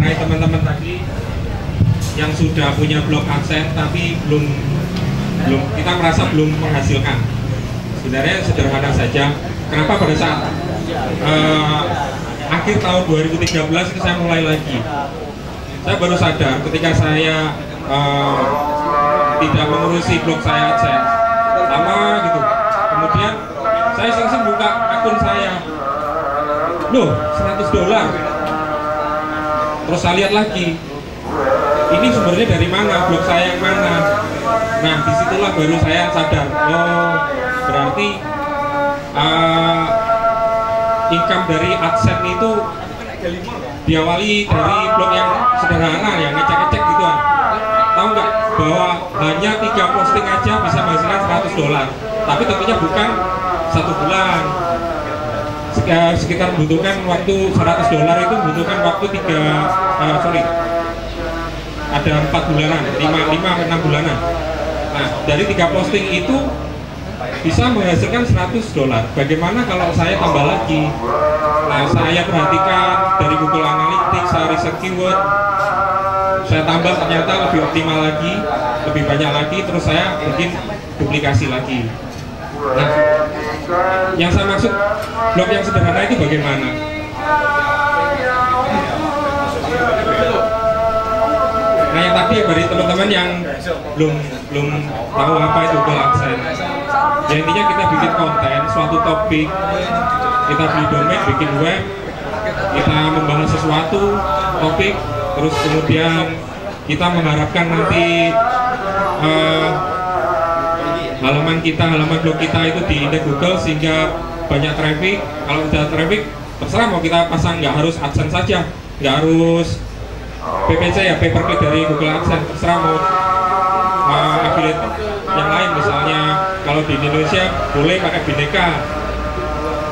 dimarahi teman-teman tadi yang sudah punya blog AdSense tapi belum kita merasa belum menghasilkan. Sebenarnya sederhana saja. Kenapa pada saat akhir tahun 2013 itu saya mulai lagi. Saya baru sadar ketika saya tidak mengurusi blog saya AdSense lama gitu. Kemudian saya iseng-iseng buka akun saya, loh $100. Terus saya lihat lagi, ini sumbernya dari mana, blog saya yang mana. Nah disitulah baru saya sadar, oh berarti income dari AdSense itu diawali dari blog yang sederhana, yang ngecek-ngecek gitu kan. Tahu nggak bahwa hanya 3 posting aja bisa menghasilkan $100, tapi tentunya bukan 1 bulan. Sekitar membutuhkan waktu $100 itu membutuhkan waktu ada 4 bulanan, 5-6 bulanan. Nah dari 3 posting itu bisa menghasilkan $100. Bagaimana kalau saya tambah lagi? Nah saya perhatikan dari Google Analytics, saya riset keyword, saya tambah ternyata lebih optimal lagi, lebih banyak lagi, terus saya bikin duplikasi lagi. Nah yang saya maksud blog yang sederhana itu bagaimana? Nah yang tadi bagi teman-teman yang belum tahu apa itu Google AdSense, ya intinya kita bikin konten suatu topik, kita beli domain, bikin web, kita membahas sesuatu topik, terus kemudian kita mengharapkan nanti halaman blog kita itu diindeks Google sehingga banyak traffic. Kalau udah traffic, terserah mau kita pasang, nggak harus AdSense saja, nggak harus PPC ya, pay per click dari Google AdSense, terserah mau affiliate yang lain. Misalnya kalau di Indonesia boleh pakai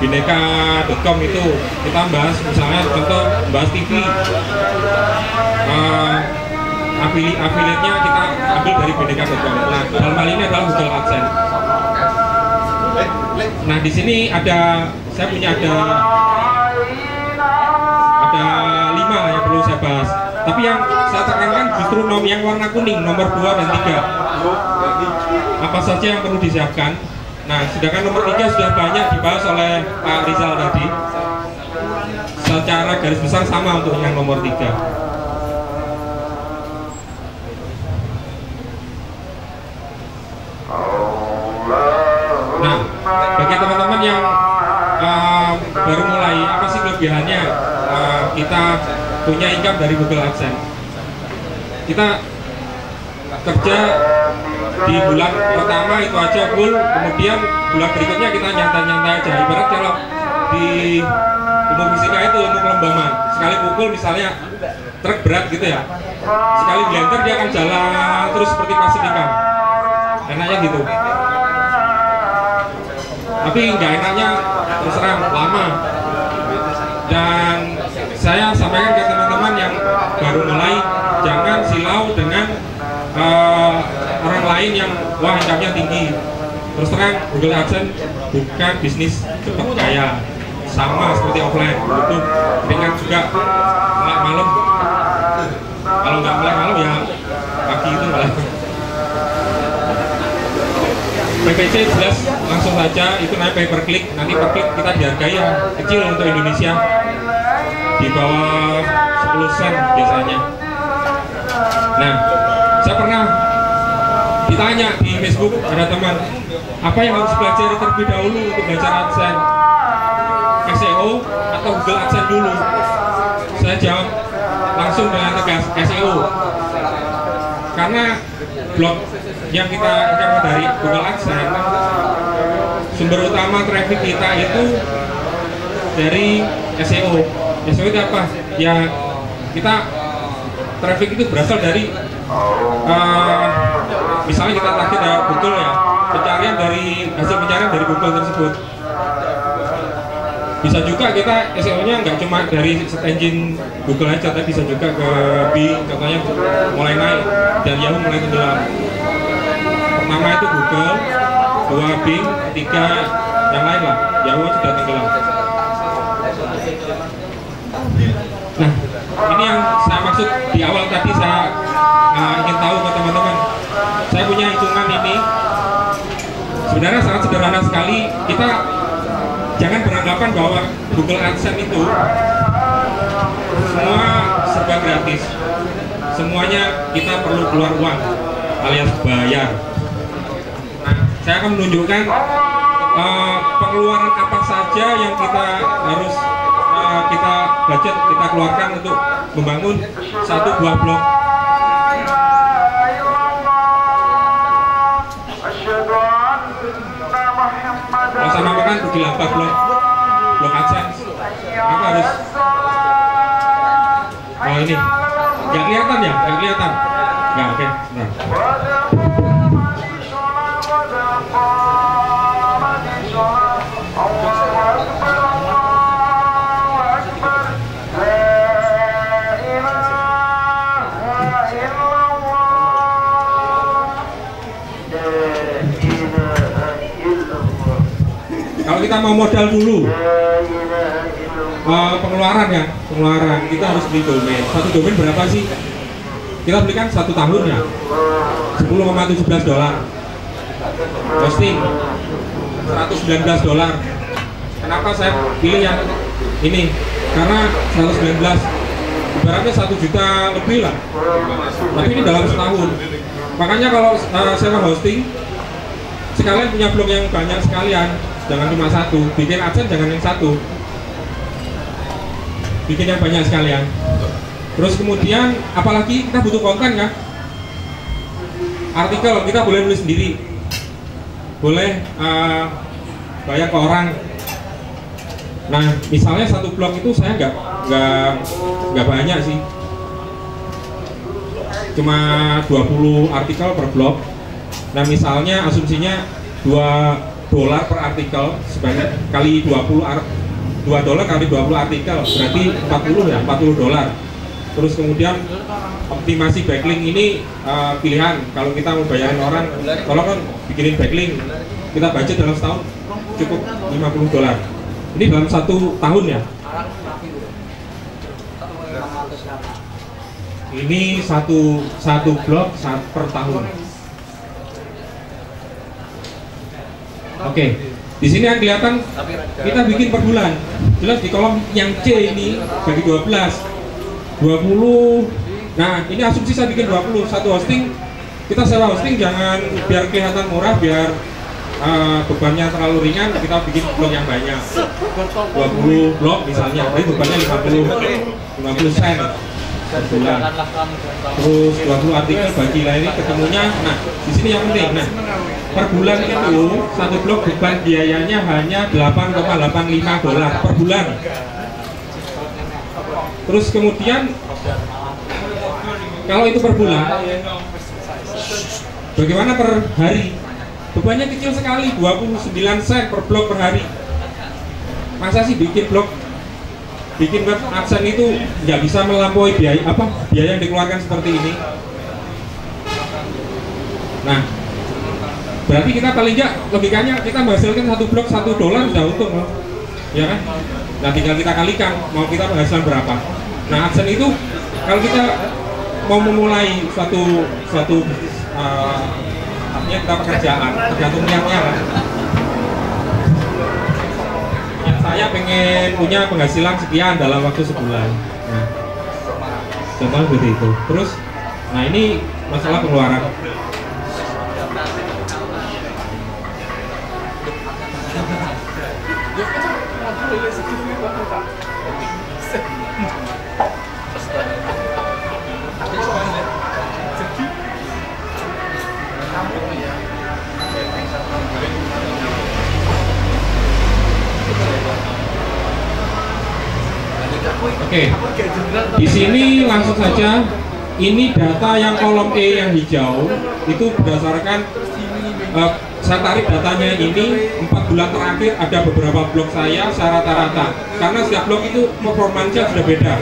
bineka.com itu kita bahas, misalnya contoh bahas TV, affiliate-nya kita ambil dari bineka.com. Nah dalam hal ini adalah Google AdSense. Nah di sini saya punya ada 5 yang perlu saya bahas. Tapi yang saya tekankan justru yang warna kuning, nomor 2 dan 3. Apa saja yang perlu disiapkan? Nah, sedangkan nomor 3 sudah banyak dibahas oleh Pak Rizal tadi. Secara garis besar sama untuk yang nomor 3. Nah, bagi teman-teman yang baru mulai, apa sih kelebihannya kita punya income dari Google AdSense? Kita kerja di bulan pertama itu aja full, kemudian bulan berikutnya kita nyantai-nyantai aja. Ibarat kalau di ilmu fisika itu ilmu kelembaman, sekali pukul misalnya truk berat gitu ya, sekali blender dia akan jalan terus seperti passive income. Enaknya gitu. Tapi nggak enaknya terus terang lama. Dan saya sampaikan ke teman-teman yang baru mulai, jangan silau dengan orang lain yang wah income-nya tinggi. Terus terang Google AdSense bukan bisnis cepat kaya, sama seperti offline, butuh ringan juga, melek malam. Kalau nggak melek malam ya pagi itu malah. PPC jelas langsung saja itu naik pay per click. Nanti per click kita dihargai yang kecil untuk Indonesia, di bawah 10 sen biasanya. Nah, saya pernah ditanya di Facebook, ada teman, apa yang harus pelajari terlebih dahulu untuk belajar AdSense, SEO atau Google AdSense dulu? Saya jawab langsung dengan tegas, SEO. Karena blog yang kita income dari Google AdSense, sumber utama traffic kita itu dari SEO. SEO itu apa? Ya kita traffic itu berasal dari misalnya kita target ya Google ya, pencarian dari hasil pencarian dari Google tersebut. Bisa juga kita SEO-nya nggak cuma dari search engine Google aja, tapi bisa juga ke Bing, contohnya mulai naik dan Yahoo mulai tenggelam. Pertama itu Google, 2 Bing, 3 yang lain lah, Yahoo sudah tenggelam. Nah, Ini yang saya maksud di awal tadi, saya ingin tahu ke teman-teman. Saya punya hitungan ini. Sebenarnya sangat sederhana sekali. Kita jangan beranggapan bahwa Google AdSense itu semua serba gratis. Semuanya kita perlu keluar uang alias bayar. Nah, saya akan menunjukkan pengeluaran apa saja yang kita harus kita budget, kita keluarkan untuk membangun satu buah blog. Kalau sama makan rugi apa blog AdSense, maka harus ini nggak kelihatan ya, nggak kelihatan, nggak, oke, nah. Kalau kita mau modal dulu, pengeluaran ya, pengeluaran kita harus beli domain. Satu domain berapa sih? Kita belikan 1 tahun ya, $10,17. Hosting $119. Kenapa saya pilih yang ini? Karena 119 ibaratnya 1 juta lebih lah, tapi ini dalam setahun. Makanya kalau sewa hosting, sekalian punya blog yang banyak sekalian, jangan cuma satu. Bikin AdSense jangan yang satu, bikin yang banyak sekalian. Terus kemudian apalagi kita butuh konten kan, artikel kita boleh nulis sendiri, boleh bayar ke orang. Nah, misalnya satu blog itu saya nggak banyak sih, cuma 20 artikel per blog. Nah, misalnya asumsinya $2 per artikel, sebanyak kali 20 $2 kali 20 artikel berarti 40 ya, $40. Terus kemudian optimasi backlink ini pilihan. Kalau kita mau bayarin orang, kalau kan bikinin backlink, kita budget dalam setahun cukup $50. Ini dalam 1 tahun ya. Ini satu blog per tahun. Oke, di sini yang kelihatan kita bikin per bulan. Jelas di kolom yang C ini bagi 20. Nah, ini asumsi saya bikin 20. Satu hosting, kita sewa hosting jangan biar kelihatan murah, biar bebannya terlalu ringan, kita bikin blog yang banyak. 20 blog misalnya, jadi bebannya 50 sen per bulan. Terus 20 artikel bagi lah, ini ketemunya. Nah, di sini yang penting. Nah, per bulan itu satu blog beban biayanya hanya $8,85 per bulan. Terus kemudian kalau itu per bulan, bagaimana per hari? Bebannya kecil sekali, 29 sen per blog per hari. Masa sih bikin web AdSense itu nggak bisa melampaui biaya yang dikeluarkan seperti ini? Nah, berarti kita paling nggak, logikanya kita menghasilkan satu blog $1 sudah untung, ya kan? Nah, tinggal kita kalikan mau kita penghasilan berapa. Nah, AdSense itu kalau kita mau memulai suatu artinya kita pekerjaan, tergantung niatnya kan. Ya, saya pengen punya penghasilan sekian dalam waktu sebulan. Nah, contohnya seperti itu. Terus, nah ini masalah pengeluaran. Oke, di sini langsung saja. Ini data yang kolom E yang hijau itu berdasarkan saya tarik datanya ini 4 bulan terakhir, ada beberapa blog saya rata-rata, karena setiap blog itu performanya sudah beda.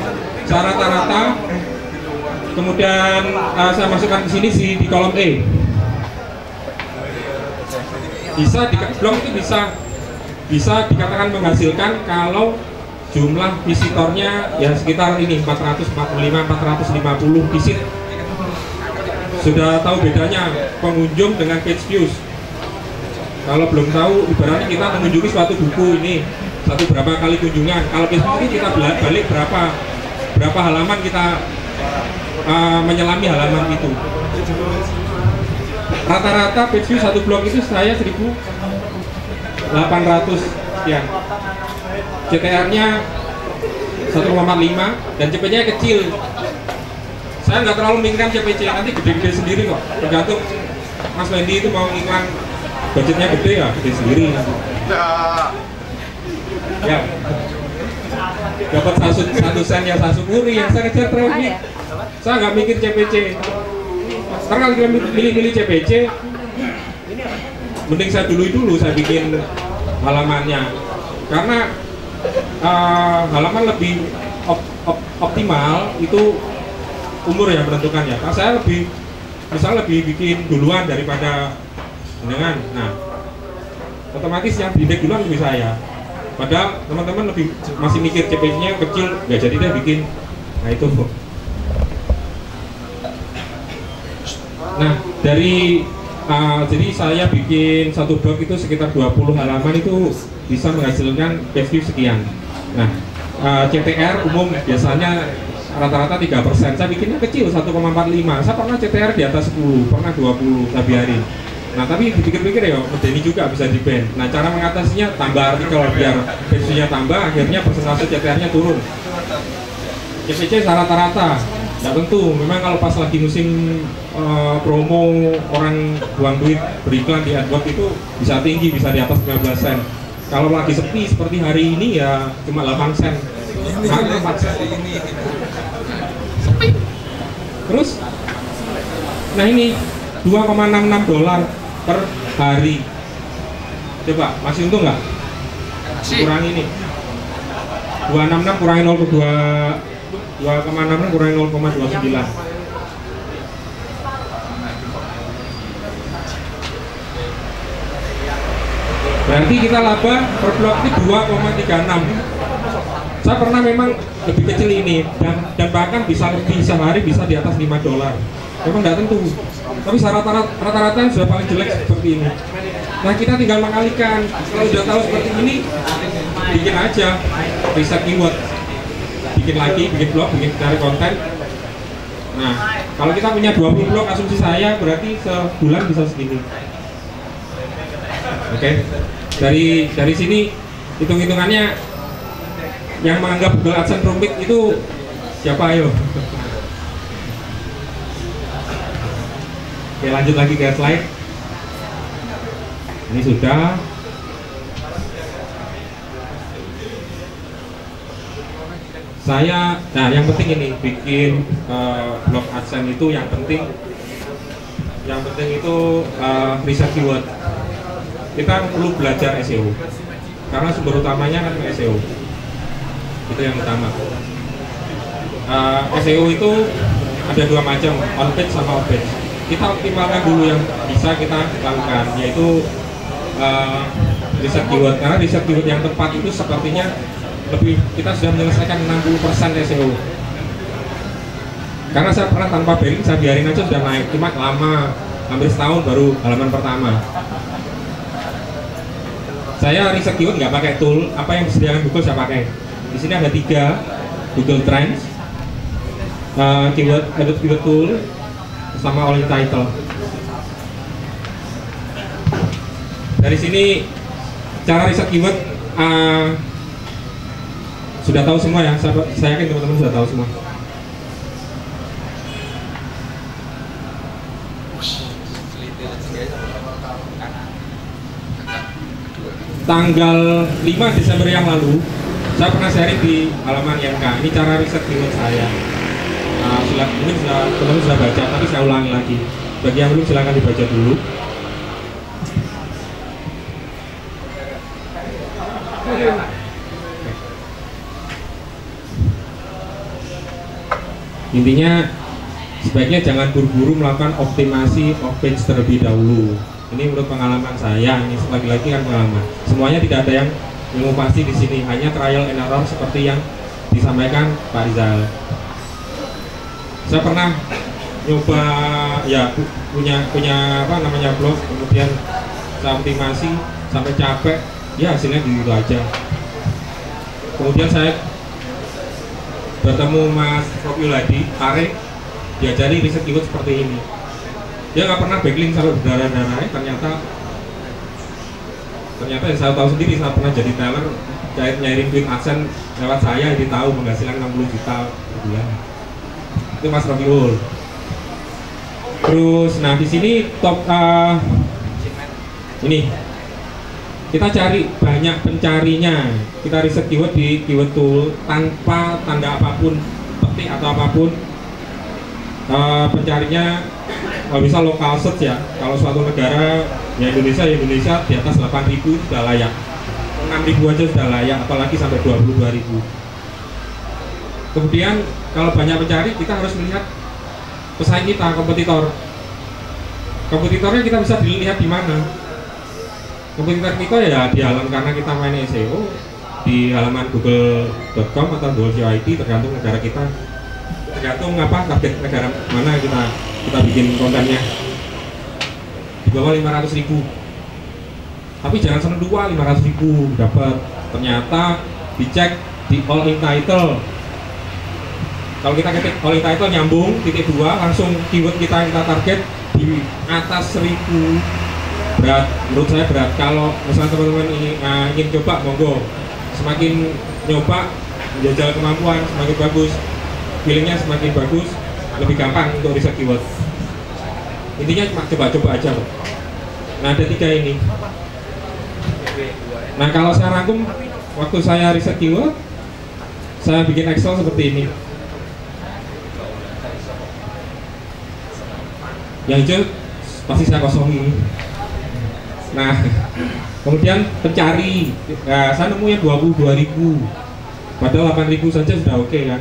Saya rata-rata, kemudian saya masukkan ke sini di kolom E. Blog itu bisa dikatakan menghasilkan kalau jumlah visitornya ya sekitar ini 445-450 visit. Sudah tahu bedanya pengunjung dengan page views. Kalau belum tahu, ibaratnya kita mengunjungi suatu buku ini satu berapa kali kunjungan. Kalau page views ini kita balik berapa halaman kita menyelami halaman itu. Rata-rata page view satu blog itu saya 1.800 sekian. CTR-nya 1,45 dan CPC-nya kecil. Saya nggak terlalu memikirkan CPC, nanti gede-gede sendiri kok. Tergantung Mas Wendy itu mau iklan budgetnya gede ya, gede sendiri nanti. Ya, dapat satu sen ya saya syukuri, yang saya kejar traffic. Saya nggak mikir CPC. Karena kalau kita milih CPC, mending saya dulu saya bikin halamannya. Karena halaman lebih optimal itu umur yang menentukan ya. Karena saya lebih bikin duluan daripada dengan. Nah, otomatis yang diindek duluan lebih saya. Padahal teman-teman masih mikir CPC-nya kecil, nggak jadi deh bikin. Nah itu. Nah jadi saya bikin satu blog itu sekitar 20 halaman itu bisa menghasilkan page view sekian. Nah CTR umum biasanya rata-rata 3%. Saya bikinnya kecil 1,45. Saya pernah CTR di atas 10, pernah 20 saya biarin. Nah tapi dipikir-pikir ya medeni juga bisa di ban. Nah cara mengatasinya tambah artikel biar page view-nya tambah, akhirnya persentase CTR-nya turun. CPC rata-rata nggak tentu, memang kalau pas lagi musim promo orang buang duit beriklan di AdWords itu bisa tinggi, bisa di atas 15 sen. Kalau lagi sepi seperti hari ini ya cuma 8 sen. 4 sen. Sepi. Terus, nah ini $2,66 per hari. Coba masih untung nggak? Kurangi ini. 266 kurangi 2,6 kurangi 0,29. Berarti kita laba per blok ini 2,36. Saya pernah memang lebih kecil ini dan bahkan bisa lebih, sehari bisa di atas $5. Memang nggak tentu. Tapi rata-rata sudah paling jelek seperti ini. Nah kita tinggal mengalikan. Kalau sudah tahu seperti ini, bikin aja riset keyword. Bikin lagi, bikin blog, bikin cari konten. Nah, kalau kita punya 20 blog, asumsi saya berarti sebulan bisa segini. Oke. Dari sini hitung-hitungannya yang menganggap Google AdSense rumit itu siapa ayo? Oke, lanjut lagi ke slide. Ini sudah. Nah yang penting ini bikin blog AdSense itu yang penting itu riset keyword. Kita perlu belajar SEO karena sumber utamanya kan SEO. Itu yang utama. SEO itu ada dua macam, on page sama off page. Kita optimalkan dulu yang bisa kita lakukan, yaitu riset keyword. Karena riset keyword yang tepat itu sepertinya kita sudah menyelesaikan 60% SEO. Karena saya pernah tanpa bearing, saya biarin aja sudah naik, cuma lama, hampir setahun baru halaman pertama. Saya riset keyword nggak pakai tool, apa yang disediakan Google saya pakai. Di sini ada 3, Google Trends, keyword tool, sama all title. Dari sini cara riset keyword sudah tahu semua ya, saya yakin teman-teman sudah tahu semua. Tanggal 5 Desember yang lalu, saya pernah sharing di halaman YMK. Ini cara riset keyword saya. Mungkin teman-teman sudah baca, tapi saya ulangi lagi. Bagi yang belum silahkan dibaca dulu. Intinya sebaiknya jangan buru-buru melakukan optimasi off page terlebih dahulu. Ini menurut pengalaman saya, ini lagi-lagi kan pengalaman. Semuanya tidak ada yang ilmu pasti di sini, hanya trial and error seperti yang disampaikan Pak Rizal. Saya pernah nyoba ya punya apa namanya blog, kemudian saya optimasi sampai capek, ya hasilnya gitu aja. Kemudian saya bertemu Mas Rocky Ladi, Are, diajari riset keyword seperti ini. Dia nggak pernah backlink sampai berdarah-darah, ternyata saya tahu sendiri, saya pernah jadi teller, nyairin duit AdSense lewat saya, jadi tahu penghasilan 60 juta per bulan. Itu Mas Rocky. Terus, nah di sini top ini kita cari banyak pencarinya, kita riset keyword di keyword tool tanpa tanda apapun, petik atau apapun. Pencarinya bisa lokal search ya. Kalau suatu negara ya Indonesia di atas 8.000 sudah layak, 6.000 aja sudah layak, apalagi sampai 22.000. Kemudian kalau banyak pencari, kita harus melihat pesaing kita, kompetitornya kita bisa dilihat di mana. Kompetitor kita ya di halaman, karena kita main SEO di halaman google.com atau Google.id, tergantung negara kita, tergantung apa target negara mana kita bikin kontennya. Di bawah 500.000, tapi jangan seneng 500.000 dapat. Ternyata dicek di all in title, kalau kita ketik all in title nyambung titik 2, langsung keyword kita target di atas 1.000. Berat, menurut saya berat. Kalau misalnya teman-teman ingin coba, monggo. Semakin nyoba, menjajal kemampuan, semakin bagus, feelingnya semakin bagus, lebih gampang untuk riset keyword. Intinya cuma coba-coba aja, Pak. Nah, ada 3 ini. Nah, kalau saya rangkum, waktu saya riset keyword, saya bikin Excel seperti ini. Yang hijau pasti saya kosongi. Nah, kemudian pencari, nah, saya nemunya 22.000, padahal 8.000 saja sudah oke kan.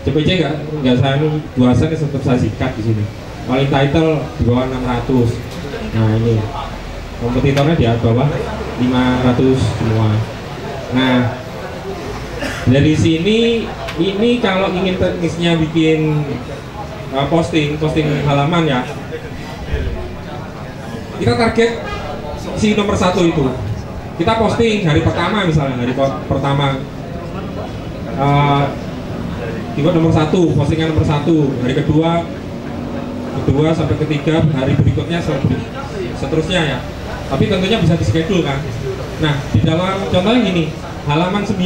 CPC nggak saya 2 sen tetap saya sikat di sini. Paling title di bawah 600. Nah ini kompetitornya di bawah 500 semua. Nah dari sini ini kalau ingin teknisnya bikin posting halaman ya, kita target si nomor 1 itu. Kita posting hari pertama, misalnya hari pertama keyword nomor 1, postingan nomor 1, hari kedua sampai ketiga, hari berikutnya seterusnya ya. Tapi tentunya bisa di-schedule kan. Nah, di dalam contohnya gini, halaman 9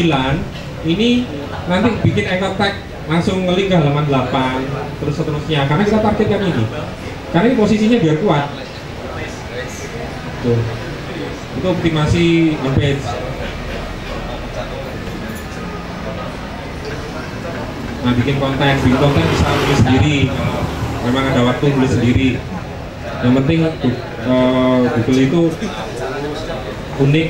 ini nanti bikin anchor tag, langsung nge-link ke halaman 8, terus seterusnya, karena kita targetkan ini. Karena ini posisinya biar kuat. Tuh. Itu optimasi on page. Nah, bikin konten bisa tulis sendiri, memang ada waktu tulis sendiri. Yang penting Google itu unik.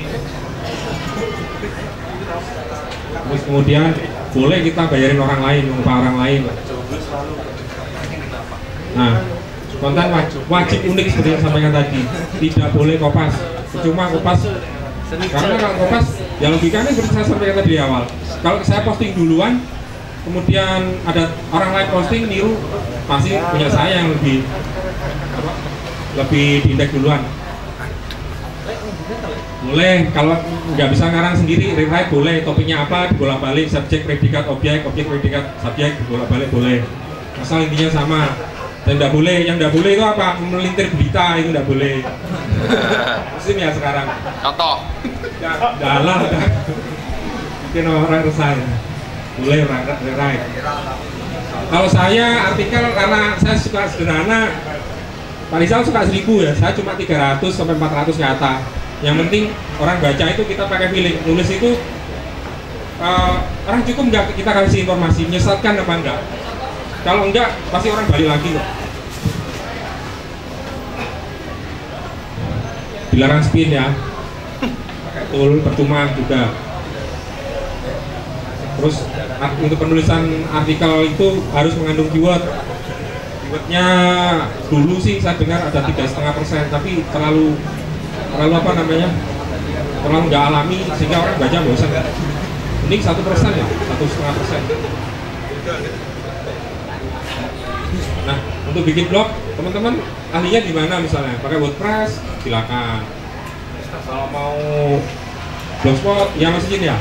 Terus kemudian boleh kita bayarin orang lain, upah orang lain. Nah, konten wajib unik seperti yang sampaikan tadi. Tidak boleh kopas. Cuma kopas, karena kalau kopas ya logikanya seperti saya sampaikan tadi di awal. Kalau saya posting duluan, kemudian ada orang lain posting niru, pasti punya saya yang lebih diindeks duluan. Boleh, kalau nggak bisa ngarang sendiri, rewrite boleh, topiknya apa, dibolak-balik, subjek, predikat, objek, predikat, subjek, dibolak-balik boleh. Asal intinya sama. Dan yang nggak boleh itu apa? Melintir berita, itu nggak boleh. Musim ya sekarang. Contoh. Nggak lah, bikin orang resah. Boleh rewrite. Kalau saya artikel, karena saya suka sederhana, Pak Rizal suka 1000 ya, saya cuma 300 sampai 400 kata. Yang penting orang baca itu kita pakai feeling. Nulis itu orang cukup nggak kita kasih informasi, menyesatkan apa enggak? Kalau enggak, pasti orang balik lagi kok. Dilarang spin ya, pakai tool percuma juga. Terus untuk penulisan artikel itu harus mengandung keyword. Keywordnya dulu sih saya dengar ada 3,5%, tapi terlalu apa namanya, terlalu nggak alami sehingga orang baca bosan. Ini 1% ya, 1,5%. Nah, untuk bikin blog, teman-teman ahlinya di mana misalnya? Pakai WordPress, silakan. Kalau mau blogspot, ya masukin ya.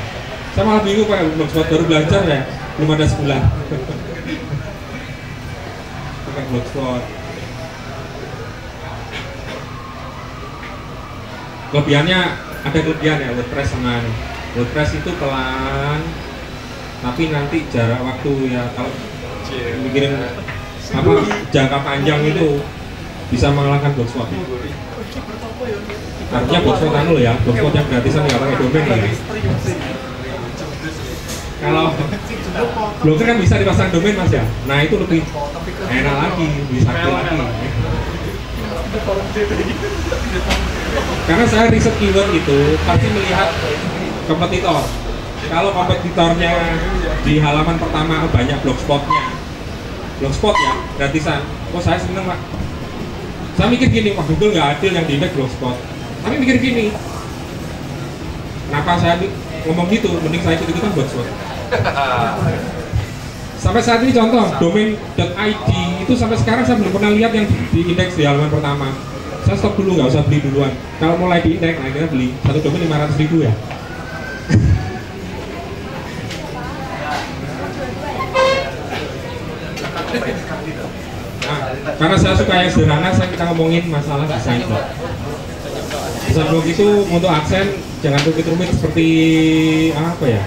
Saya malah bingung pakai blogspot, baru belajar ya, belum ada sebulan. Pakai blogspot. Kelebihannya ada kelebihan ya WordPress sama WordPress itu pelan, tapi nanti jarak waktu ya kalau mikirin apa jangka panjang itu bisa mengalahkan Blogspot. Artinya Blogspot anu ya, Blogspot yang gratisan nggak pakai domain ya. Kalau Blogger kan bisa dipasang domain mas ya, nah itu lebih enak lagi, bisa lagi. Karena saya riset keyword itu pasti melihat kompetitor. Kalau kompetitornya di halaman pertama banyak blogspotnya, blogspot ya gratisan, oh saya seneng pak. Saya mikir gini, wah Google nggak adil yang diindeks blogspot. Tapi mikir gini, kenapa saya ngomong gitu? Mending saya ikut-ikutan blogspot. Sampai saat ini contoh domain.id itu sampai sekarang saya belum pernah lihat yang diindeks di halaman pertama. Saya stop dulu, nggak usah beli duluan. Kalau mulai diindeks, nah kita beli satu domain 500.000 ya. Nah, karena saya suka yang sederhana, kita ngomongin masalah desain blog. Desain blog itu untuk aksen jangan rumit-rumit seperti apa ya?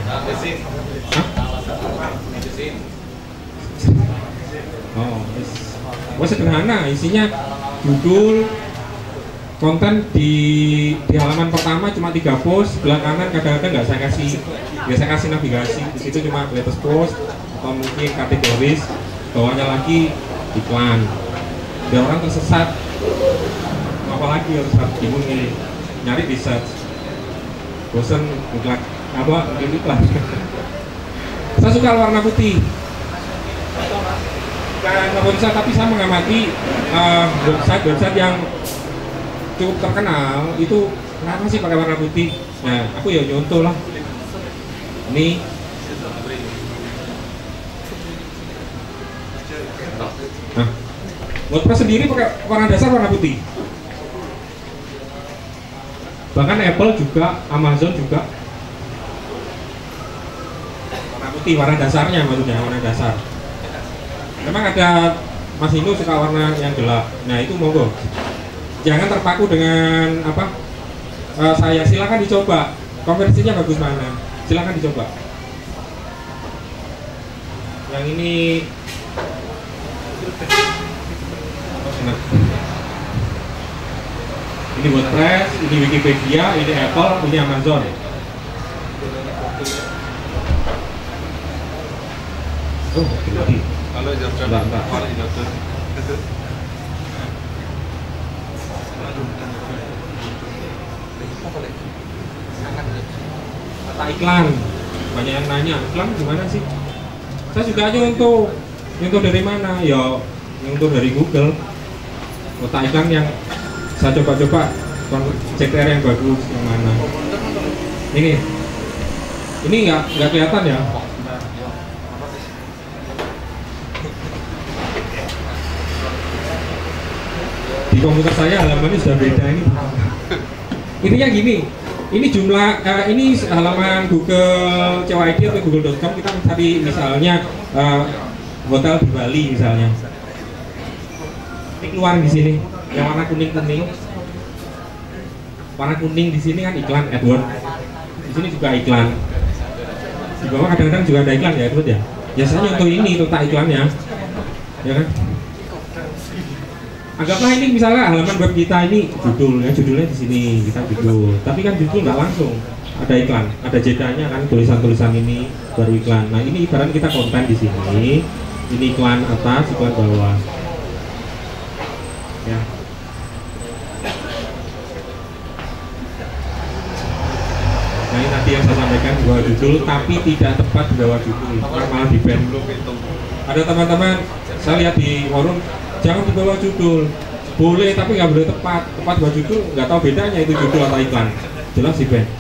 Oh, sederhana, isinya judul, konten di halaman pertama cuma 3 post, sebelah kanan kadang-kadang nggak saya kasih navigasi, di situ cuma latest post atau mungkin kategoris, bawahnya lagi iklan. Biar orang tersesat, apalagi harus bingung ini, nyari di search, bosan iklan, iklan. Saya suka warna putih. Tapi saya mengamati website yang cukup terkenal itu kenapa sih pakai warna putih? Nah, aku ya nyontoh lah. Ini nah, WordPress sendiri pakai warna dasar warna putih. Bahkan Apple juga, Amazon juga warna putih, warna dasarnya maksudnya, warna dasar. Memang ada Mas Inu suka warna yang gelap. Nah itu monggo. Jangan terpaku dengan apa? Saya silakan dicoba. Konversinya bagus mana? Silakan dicoba. Yang ini. Nah. Ini WordPress, ini Wikipedia, ini Apple, ini Amazon. Oh, lagi. Kata iklan, banyak yang nanya iklan gimana sih? Saya juga aja nyontoh dari mana? Ya nyontoh dari Google. Kota iklan yang saya coba-coba CTR yang bagus yang mana? Ini nggak kelihatan ya? Di komputer saya halamannya sudah beda ini. Intinya gini, ini jumlah ini halaman Google COID atau Google.com, kita mencari misalnya hotel di Bali misalnya. Ini keluar di sini yang warna kuning. Warna kuning di sini kan iklan AdWords. Di sini juga iklan. Di bawah kadang-kadang juga ada iklan ya AdWords ya. Biasanya untuk ini letak iklannya, ya kan? Anggaplah ini misalnya halaman web kita ini judulnya di sini kita judul, tapi kan judul nggak langsung ada iklan, ada jedanya kan, tulisan ini baru iklan. Nah ini ibarat kita konten di sini, ini iklan atas, iklan bawah, ya. Nah ini tadi yang saya sampaikan bahwa judul tapi tidak tepat di bawah judul, malah di band. Ada teman-teman saya lihat di forum, jangan di bawah judul, boleh tapi nggak boleh tepat bawah judul, nggak tahu bedanya itu judul atau iklan, jelas di band.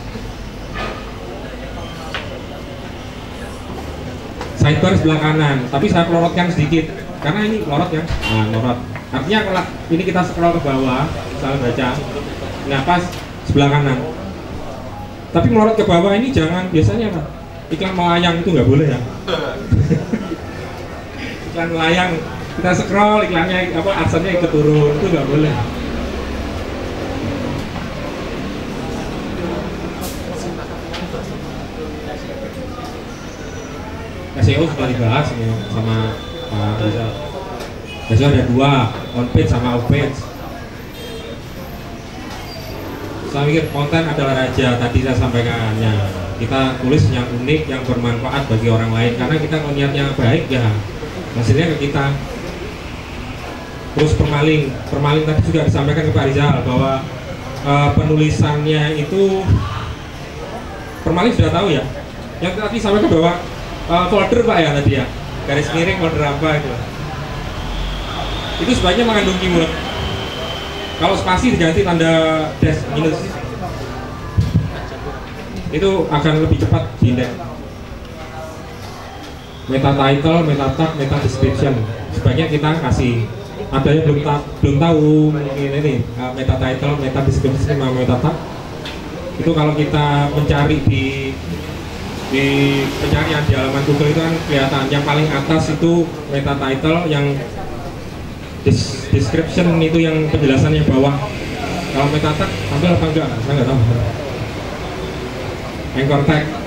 sidebar sebelah kanan, tapi saya pelorotkan sedikit karena ini lorot ya. Nah, lorot artinya kalau ini kita scroll ke bawah misalnya baca, nah pas sebelah kanan, tapi melorot ke bawah ini jangan, biasanya apa, iklan melayang itu nggak boleh ya. Iklan melayang kita scroll, iklannya apa, adsense-nya ikut turun, itu nggak boleh. SEO sudah dibahas ini sama Pak Rizal. SEO ada dua, on page sama off page. Saya pikir konten adalah raja, tadi saya sampaikannya. Kita tulis yang unik, yang bermanfaat bagi orang lain, karena kita niatnya baik ya hasilnya ke kita. Terus permaling tadi juga disampaikan ke Pak Rizal bahwa penulisannya itu permaling sudah tahu ya. Yang tadi sampaikan bahwa folder Pak ya tadi ya, garis miring folder apa itu sebaiknya mengandung keyword. Kalau spasi diganti tanda dash minus, itu akan lebih cepat diindeks. Meta title, meta tag, meta description sebaiknya kita kasih. Ada yang belum tahu mungkin ini meta title, meta description sama meta tag. Itu kalau kita mencari di pencarian di halaman Google itu kan kelihatan yang paling atas itu meta title, yang description itu yang penjelasannya bawah. Kalau meta tag tampil apa enggak? Saya nggak tahu.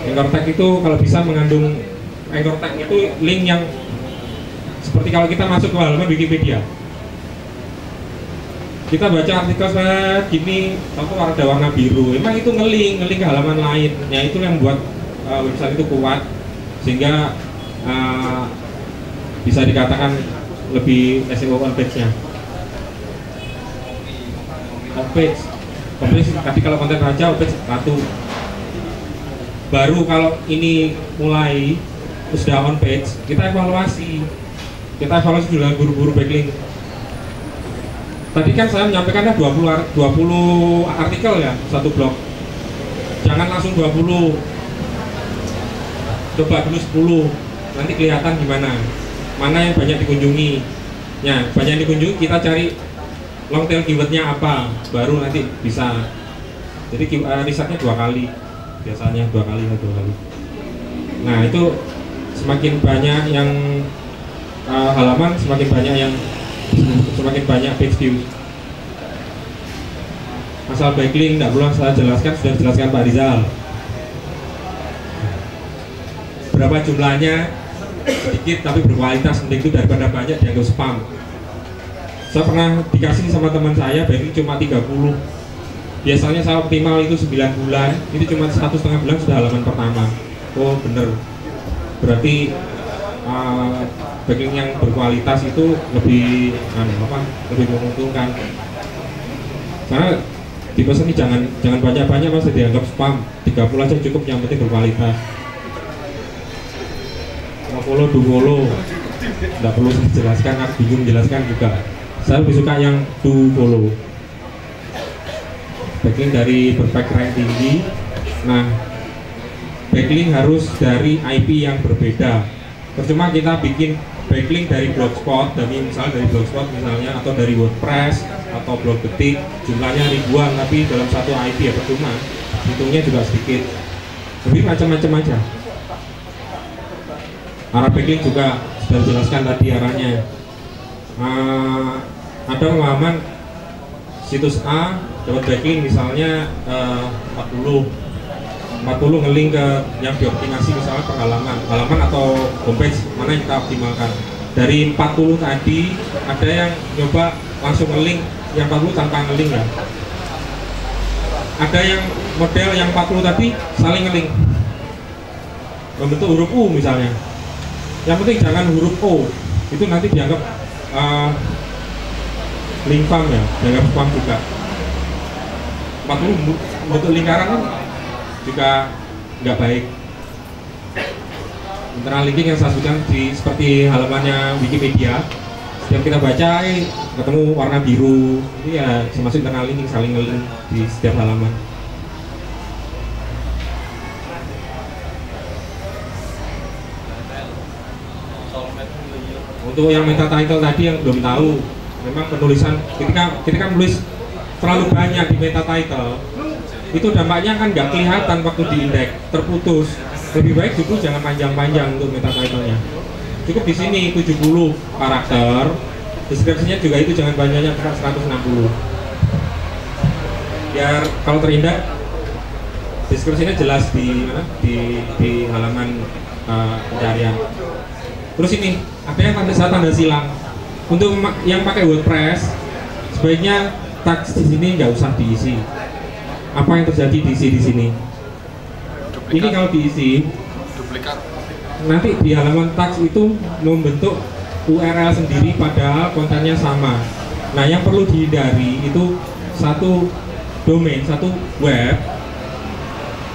Anchor tag itu kalau bisa mengandung, anchor tag itu link yang seperti kalau kita masuk ke halaman Wikipedia. Kita baca artikel saya gini, contoh ada warna biru, emang itu ngeling ke halaman lain. Ya itu yang buat website itu kuat sehingga bisa dikatakan lebih SEO on page-nya. On page tapi kalau konten raja on page satu. Baru kalau ini mulai sudah on page, kita evaluasi dengan guru-guru backlink. Tadi kan saya menyampaikan 20 artikel ya satu blog. Jangan langsung 20, coba dulu 10, nanti kelihatan gimana, mana yang banyak dikunjungi. Ya, banyak dikunjungi kita cari long tail keywordnya apa, baru nanti bisa. Jadi risetnya 2 kali, biasanya 2 kali. Nah itu semakin banyak yang halaman, semakin banyak page views. Masalah backlink tidak perlu saya jelaskan, sudah dijelaskan Pak Rizal. Berapa jumlahnya sedikit tapi berkualitas, penting itu daripada banyak dianggap spam. Saya pernah dikasih sama teman saya backlink cuma 30. Biasanya saya optimal itu 9 bulan, itu cuma 1,5 bulan sudah halaman pertama. Oh bener, berarti backlink yang berkualitas itu lebih lebih menguntungkan. Karena dipesan ini jangan banyak-banyak mas, dianggap spam. 30 aja cukup, yang penting berkualitas. Follow, do follow, tidak perlu saya jelaskan, aku bingung menjelaskan juga. Saya lebih suka yang do follow. Backlink dari berbagai rank tinggi. Nah, backlink harus dari IP yang berbeda. Percuma kita bikin backlink dari blogspot, misalnya dari blogspot misalnya, atau dari WordPress atau blog detik, jumlahnya ribuan, tapi dalam satu IP ya percuma, hitungnya juga sedikit. Lebih macam-macam aja. Arah backlink juga sudah dijelaskan tadi arahnya. Ada pengalaman situs A dapat backlink misalnya 40 ngeling ke yang dioptimasi, misalnya per halaman atau homepage, mana yang kita optimalkan. Dari 40 tadi ada yang nyoba langsung ngeling yang 40 tanpa ngeling ya. Ada yang model yang 40 tadi saling ngeling membentuk huruf U misalnya. Yang penting jangan huruf O, itu nanti dianggap link farm ya, dianggap spam juga. 40 bentuk lingkaran kan juga nggak baik. Internal linking yang saya sebutkan seperti halamannya Wikipedia, setiap kita baca ketemu warna biru, ini ya termasuk internal linking, saling nge-link di setiap halaman. Untuk yang meta title tadi yang belum tahu, memang penulisan ketika menulis terlalu banyak di meta title itu dampaknya kan nggak kelihatan waktu di indeks, terputus. Lebih baik buku jangan panjang-panjang untuk meta title-nya. Cukup di sini 70 karakter. Deskripsinya juga itu jangan banyaknya 160. Biar kalau terindah deskripsinya jelas di mana? Di halaman pencarian. Terus ini ada yang tanda silang. Untuk yang pakai WordPress sebaiknya tag di sini nggak usah diisi. Apa yang terjadi diisi di sini? Duplikat. Ini kalau diisi duplikat. Nanti di halaman tags itu membentuk URL sendiri padahal kontennya sama. Nah, yang perlu dihindari itu satu domain, satu web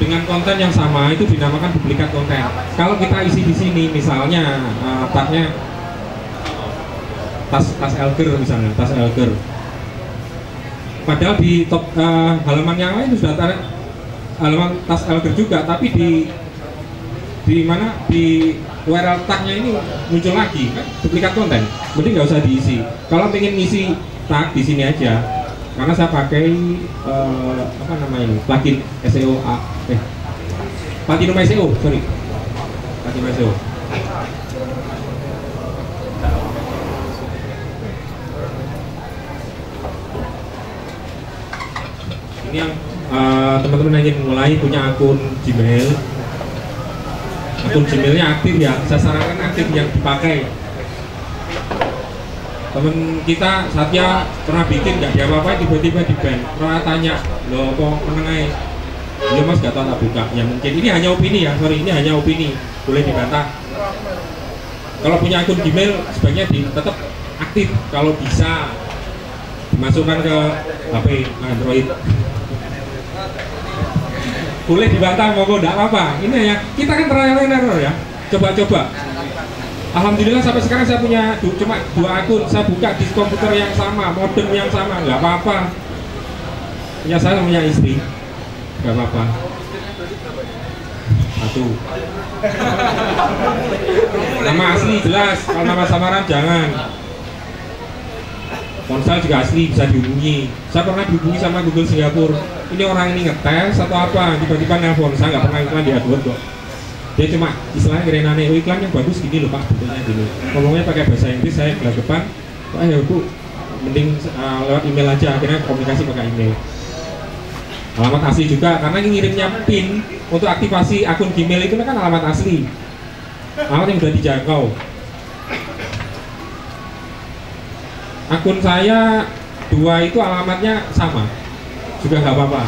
dengan konten yang sama itu dinamakan duplikat konten. Kalau kita isi di sini misalnya tagnya tas Elger misalnya, tas Elger. Padahal di top halaman yang lain sudah ada halaman tas Elger juga, tapi di mana di URL tagnya ini muncul lagi kan duplikat konten. Mending nggak usah diisi. Kalau pengen ngisi tag di sini aja, karena saya pakai apa namanya ini plugin SEO Platinum SEO, sorry, Platinum SEO. Ini yang teman-teman yang ingin mulai punya akun Gmail. Akun Gmailnya aktif ya, saya sarankan aktif yang dipakai. Temen kita Satya pernah bikin nggak diapa-apain tiba-tiba di ban. Pernah tanya, loh kok menengai? Ya mas gak tahu tak buka. Ya mungkin ini hanya opini ya, sorry ini hanya opini, boleh dibantah. Kalau punya akun Gmail sebaiknya tetap aktif kalau bisa dimasukkan ke HP Android. Boleh dibantah monggo, enggak apa-apa. Ini ya, kita kan trial and error ya. Coba-coba. Alhamdulillah sampai sekarang saya punya cuma 2 akun. Saya buka di komputer yang sama, modem yang sama, enggak apa-apa. Punya saya punya istri. Enggak apa-apa. Satu. Nama asli jelas, kalau nama samaran jangan. Ponsel juga asli, bisa dihubungi. Saya pernah dihubungi sama Google Singapura. Ini orang ini ngetes atau apa? Tiba-tiba nelpon. Saya nggak pernah iklan di AdWords kok. Dia cuma istilahnya ngerenane, oh iklan yang bagus gini loh pak, betulnya gini. Ngomongnya pakai bahasa Inggris, saya gelagapan. Wah ya bu, mending lewat email aja. Akhirnya komunikasi pakai email. Alamat asli juga, karena ngirimnya PIN untuk aktivasi akun Gmail itu kan alamat asli. Alamat yang sudah dijangkau. Akun saya 2 itu alamatnya sama, juga nggak apa-apa.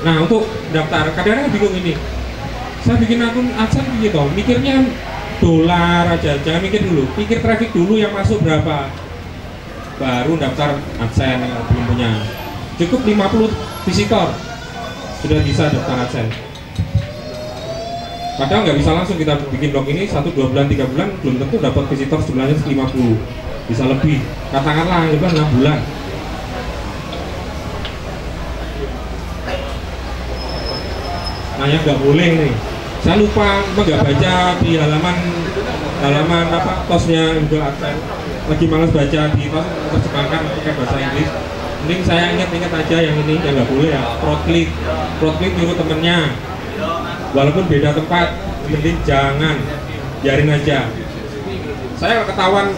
Nah untuk daftar, kadang-kadang bingung ini. Saya bikin akun AdSense gitu, mikirnya dolar aja, jangan mikir dulu, pikir traffic dulu yang masuk berapa, baru daftar AdSense yang belum punya. Cukup 50 visitor sudah bisa daftar AdSense. Padahal nggak bisa langsung kita bikin blog ini 1, 2 bulan, 3 bulan belum tentu dapat visitor jumlahnya 50, bisa lebih. Katakanlah lebih 6 bulan. Nah yang nggak boleh nih, saya lupa nggak baca di halaman apa tosnya Google AdSense. Lagi malas baca di tos terjemahkan pakai bahasa Inggris. Mending saya ingat aja yang ini yang nggak boleh ya. Fraud click nyuruh temennya. Walaupun beda tempat, mending jangan, biarin aja. Saya ketahuan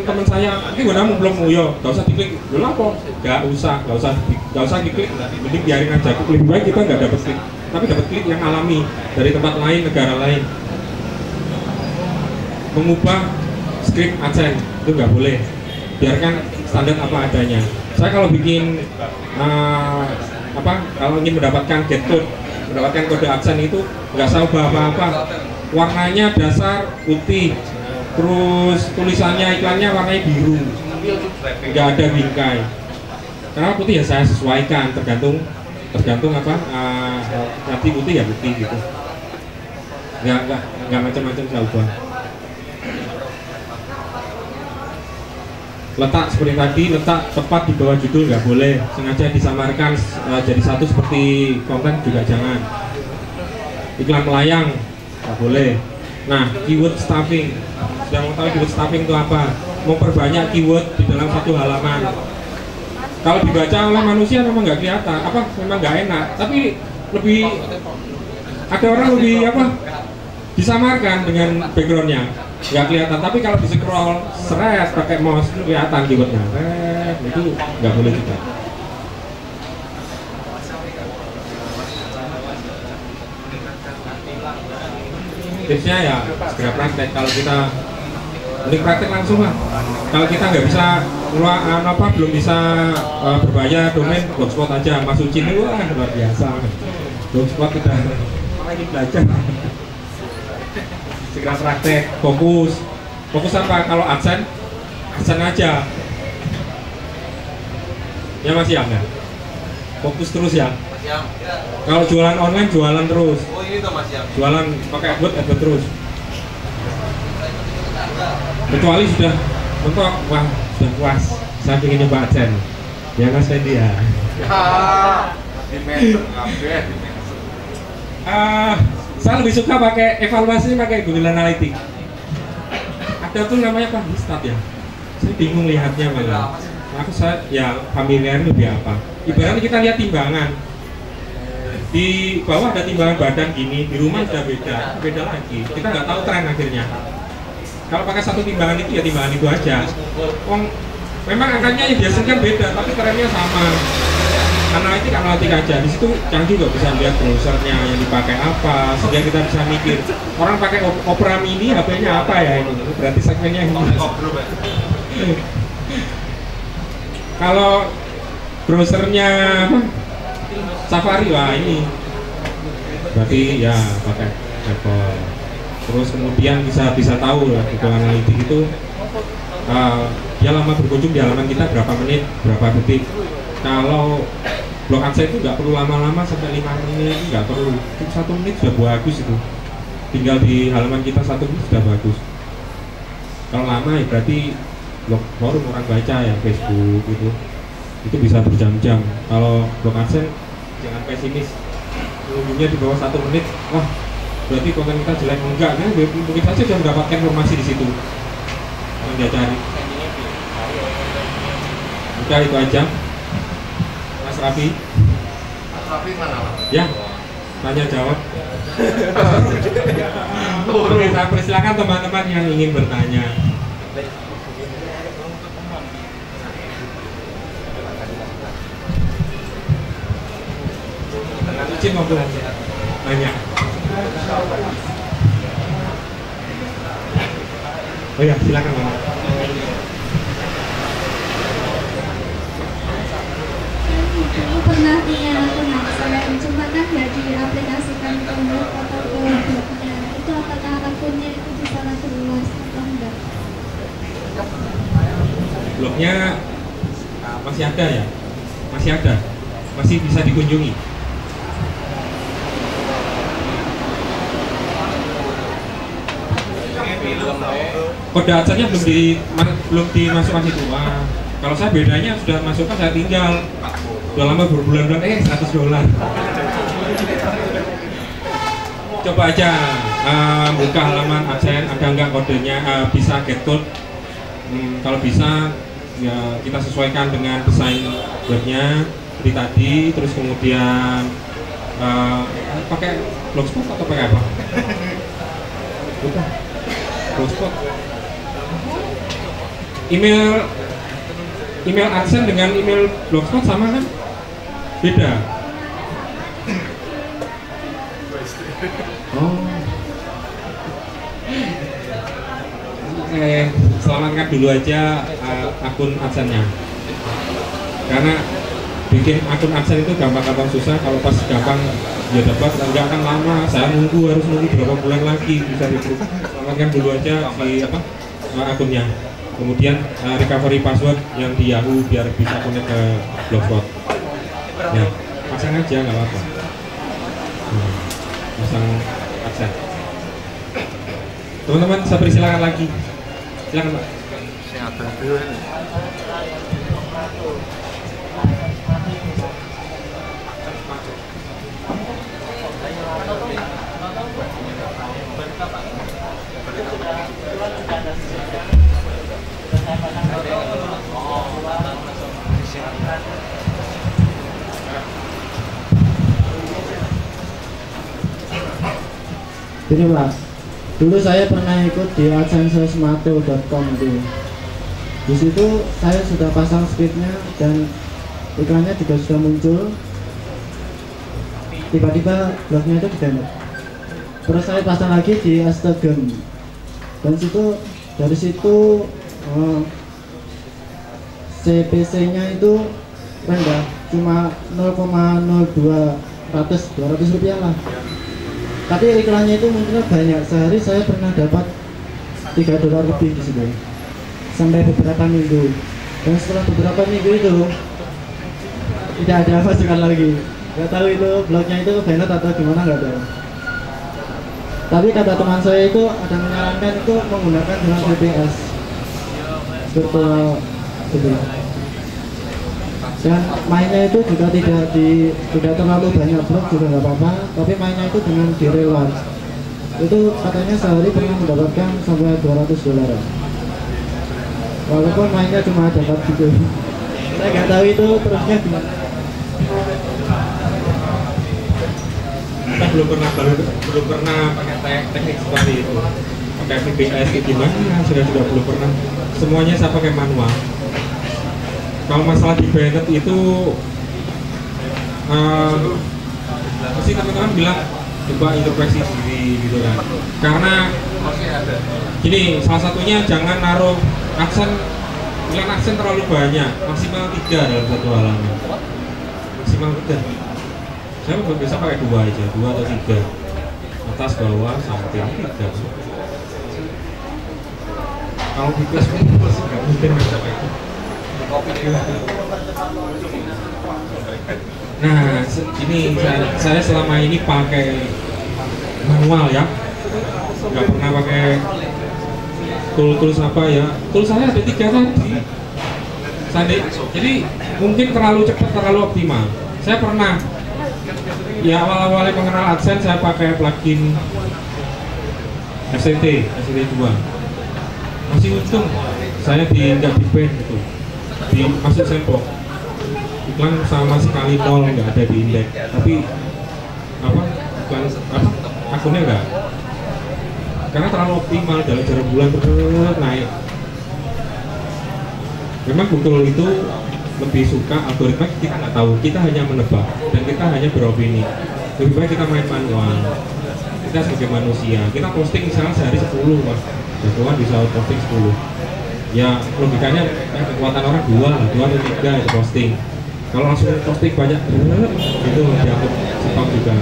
teman saya, ini gue namu belum muyo, gak usah diklik, belum apa? Gak usah diklik, mending biarin aja. Lebih baik kita nggak dapat klik, tapi dapat klik yang alami dari tempat lain, negara lain. Mengubah script AdSense itu nggak boleh, biarkan standar apa adanya. Saya kalau bikin kalau ingin mendapatkan get code, mendapatkan kode AdSense itu nggak usah ubah apa-apa, warnanya dasar putih, terus tulisannya iklannya warnanya biru, nggak ada bingkai. Karena putih ya saya sesuaikan, tergantung apa nanti putih ya putih gitu, nggak macam-macam saya ubah. Letak seperti tadi, letak tepat di bawah judul nggak boleh, sengaja disamarkan jadi satu seperti konten juga jangan. Iklan melayang nggak boleh, Nah, keyword stuffing. Sudah mau tahu keyword stuffing itu apa? Memperbanyak keyword di dalam satu halaman. Kalau dibaca oleh manusia memang nggak kelihatan, memang nggak enak. Tapi lebih ada orang lebih disamarkan dengan backgroundnya, nggak kelihatan. Tapi kalau di scroll seret pakai mouse itu kelihatan keywordnya. Itu nggak boleh juga. Tipsnya ya segera praktek. Kalau kita mending praktek langsung lah. Kalau kita nggak bisa belum bisa berbayar domain, blogspot aja. Masukin wah luar biasa. Blogspot kita lagi belajar. Segera praktek, fokus apa? Kalau AdSense aja. Ya masih enggak? Fokus terus ya. Kalau jualan online jualan terus. Oh ini tuh Mas Yang. Jualan pakai AdWords terus. Kecuali sudah mentok, wah sudah puas. Saya ingin nyoba AdSense. Ya Mas Fendi ya. Saya lebih suka pakai evaluasi pakai Google Analytics. Ada tuh namanya apa? Stat ya. Saya bingung lihatnya malah. Saya ya familiar lebih apa? Ibaratnya kita lihat timbangan. Di bawah ada timbangan badan gini, di rumah sudah beda lagi. Kita nggak tahu tren akhirnya. Kalau pakai satu timbangan itu ya timbangan itu aja. Memang angkanya yang dihasilkan beda, tapi trennya sama. Analitik aja. Di situ canggih juga bisa lihat browsernya yang dipakai apa, sehingga kita bisa mikir orang pakai Opera Mini, HP-nya apa ya ini? Berarti segmennya ini. Kalau browsernya Safari, wah ini berarti ya pakai Apple. Terus kemudian bisa tahu lah Google Analytics itu dia lama berkunjung di halaman kita berapa menit, berapa detik. Kalau blog AdSense itu nggak perlu lama-lama sampai 5 menit, nggak perlu. 1 menit sudah bagus itu. Tinggal di halaman kita 1 menit sudah bagus. Kalau lama ya berarti blog forum orang baca ya, Facebook itu bisa berjam-jam. Kalau blog AdSense jangan pesimis, ujungnya di bawah 1 menit, wah berarti konten kita jelek. Enggak, kan mungkin saja sudah mendapatkan informasi di situ yang dia cari. Udah itu aja. Mas Raffi mana? Ya, tanya jawab. Oke, saya persilakan teman-teman yang ingin bertanya. Izin ngobrol aja. Tanya. Oh ya, silakan Mama. Aku pernah punya akun AdSense, cuma kan nggak diaplikasikan ke blog atau ke blognya. Itu apakah akunnya itu disalahgunakan atau enggak? Blognya masih ada ya? Masih ada? Masih bisa dikunjungi? Kode AdSense-nya belum dimasukkan situ. Wah, kalau saya bedanya sudah masukkan, saya tinggal udah lama berbulan-bulan $100. Coba aja buka halaman AdSense, ada nggak kodenya, bisa get code. Kalau bisa ya kita sesuaikan dengan desain webnya seperti tadi. Terus kemudian pakai Blogspot atau pakai apa? Bukan Blogspot. Email AdSense dengan email Blogspot sama kan? Beda. Oh. Selamatkan dulu aja akun AdSense-nya. Karena bikin akun AdSense itu gampang-gampang susah. Kalau pas gampang ya dapat, enggak akan lama. Saya harus nunggu berapa bulan lagi bisa di-approve. Selamatkan dulu aja si akunnya. Kemudian recovery password yang di Yahoo biar bisa connect ke Blogspot. Ya, pasang aja nggak apa-apa. Pasang AdSense. Teman-teman, saya persilakan lagi. Silakan Pak. Gini Pak, dulu saya pernah ikut di adsense.smato.com itu. Di situ saya sudah pasang scriptnya dan iklannya juga sudah muncul. Tiba-tiba blognya itu di-download. Terus saya pasang lagi di Instagram. Dan dari situ CPC-nya itu rendah, cuma 200 rupiah lah. Tapi iklannya itu munculnya banyak. Sehari saya pernah dapat $3 lebih di situ sampai beberapa minggu. Dan setelah beberapa minggu itu tidak ada masukan lagi. Gak tahu itu blognya itu banned atau gimana, nggak tahu. Tapi kata teman saya itu ada menyarankan itu menggunakan dengan VPS virtual gitu. Dan mainnya itu juga tidak terlalu banyak blog juga nggak apa-apa, tapi mainnya itu dengan di reward. Itu katanya sehari pernah mendapatkan sampai $200. Walaupun mainnya cuma dapat gitu. Saya nggak tahu itu terusnya gimana. Kita belum pernah pakai teknik seperti itu. Pakai VPS itu gimana? Sudah belum pernah. Semuanya saya pakai manual. Kalau masalah di banned itu pasti teman-teman bilang coba introspeksi diri gitu kan. Karena gini, salah satunya jangan naruh iklan aksen terlalu banyak, maksimal 3 dalam satu halaman. Maksimal 3. Saya biasa pakai 2 aja, 2 atau 3. Atas, bawah, samping 3. Kalau di kelas pasti nggak mungkin pakai itu. Nah, ini saya selama ini pakai manual ya, nggak pernah pakai tools apa ya. Tools saya ada 3 tadi. Jadi mungkin terlalu cepat, terlalu optimal. Saya pernah ya awal-awalnya mengenal AdSense saya pakai plugin SCT 2. Masih untung saya nggak di ban gitu. Masuk sempok iklan sama sekali nol, nggak ada di indeks, tapi iklan akunnya nggak, karena terlalu optimal dalam jarak bulan naik. Memang Google itu lebih suka algoritma, kita nggak tahu, kita hanya menebak dan kita hanya beropini. Lebih baik kita main manual. Kita sebagai manusia, kita posting misalnya sehari 10 mas, jagoan bisa posting 10. Ya logikanya kekuatan orang 2 atau 3 itu posting. Kalau langsung posting banyak itu dianggap spam juga.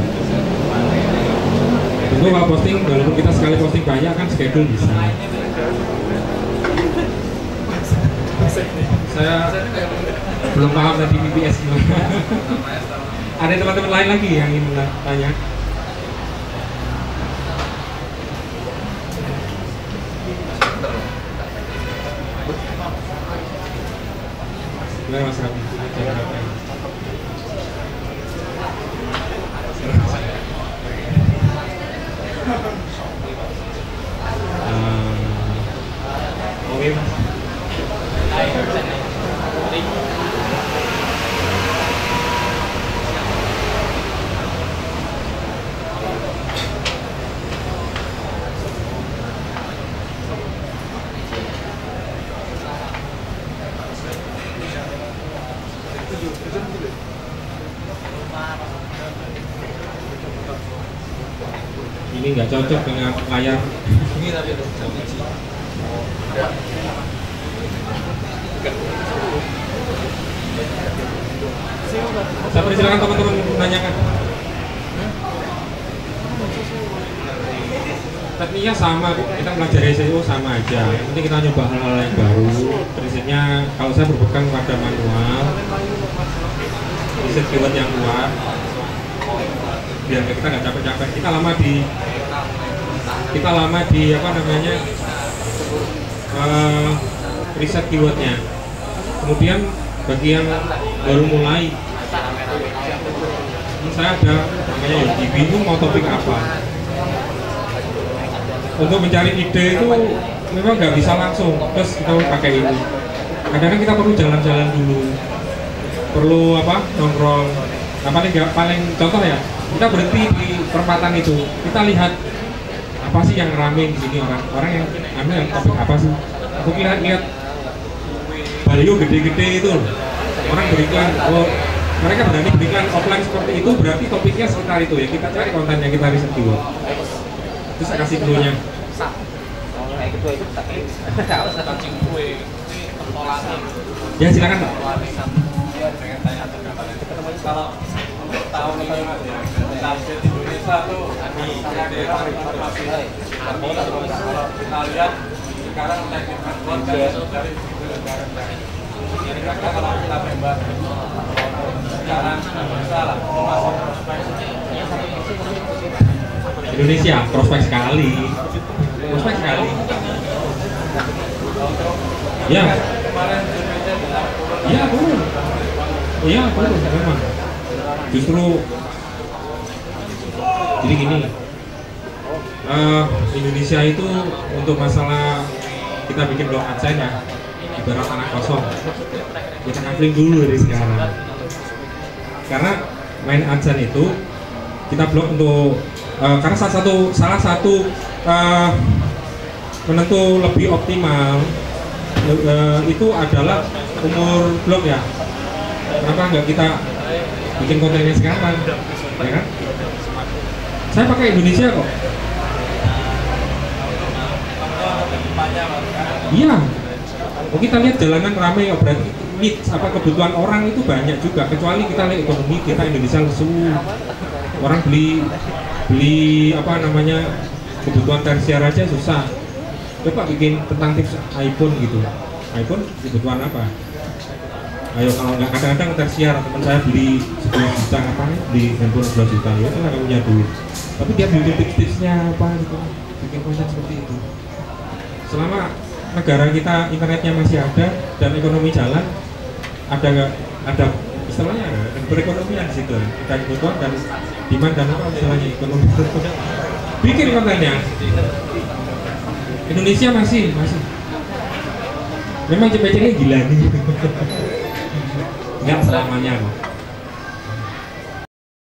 Tentu kalau posting, walaupun kita sekali posting banyak kan schedule bisa. Saya belum paham tadi VPS gimana. Ada teman-teman lain lagi yang ingin tanya? Gimana Mas Rabi? Oke Mas. Ini nggak cocok dengan layar. Ini tapi saya persilakan teman-teman menanyakan. Tekniknya sama, kita belajar SEO sama aja. Yang penting kita nyoba hal-hal yang baru. Prinsipnya kalau saya berpegang pada manual, riset keyword yang kuat, biar kita nggak capek-capek. Kita lama di apa namanya riset keywordnya. Kemudian bagi yang baru mulai, saya ada namanya Yogi, bingung mau topik apa. Untuk mencari ide itu memang nggak bisa langsung terus kita pakai ini. Kadang-kadang kita perlu jalan-jalan dulu, perlu nongkrong. Nah, paling contoh ya, kita berhenti di perempatan itu, kita lihat apa sih yang rame di sini, orang yang ambil topik apa sih. Aku lihat baliho gede-gede itu orang beriklan, oh mereka berani beriklan offline seperti itu, berarti topiknya sekitar itu ya. Kita cari konten yang kita riset dulu, terus saya kasih clue-nya. Ya silakan Pak. Kalau tahu nih target Indonesia tuh kita lihat sekarang teknik transport kan dari negara-negara. Kira-kira kalau kita bebas sekarang bisa lah masuk prospek Indonesia, prospek sekali. Ya. Iya turun. Iya turun memang. Justru jadi gini, Indonesia itu untuk masalah kita bikin blog AdSense ya, ibarat tanah kosong, kita ngafling dulu dari sekarang. Karena main AdSense itu kita blog untuk karena salah satu penentu lebih optimal itu adalah umur blog ya. Kenapa nggak kita bikin kontennya sekarang, ya kan? Saya pakai Indonesia kok. Iya. Oh, kita lihat jalanan ramai, oh, berarti needs apa kebutuhan orang itu banyak juga. Kecuali kita lihat ekonomi kita Indonesia lesu. Orang beli apa namanya kebutuhan tersier aja susah. Coba bikin tentang tips iPhone gitu. iPhone kebutuhan apa? Ayo kalau nggak kadang-kadang tersier, teman saya beli 10 juta apa nih, beli handphone 11 juta ya kan nggak punya duit. Tapi dia bikin tips-tipsnya apa gitu, bikin konten seperti itu. Selama negara kita internetnya masih ada dan ekonomi jalan, ada istilahnya ada perekonomian di situ, ada kebutuhan dan demand dan apa istilahnya ekonomi. Bikin kontennya. Indonesia masih. Memang CPC ini gila nih. Nggak selamanya kok.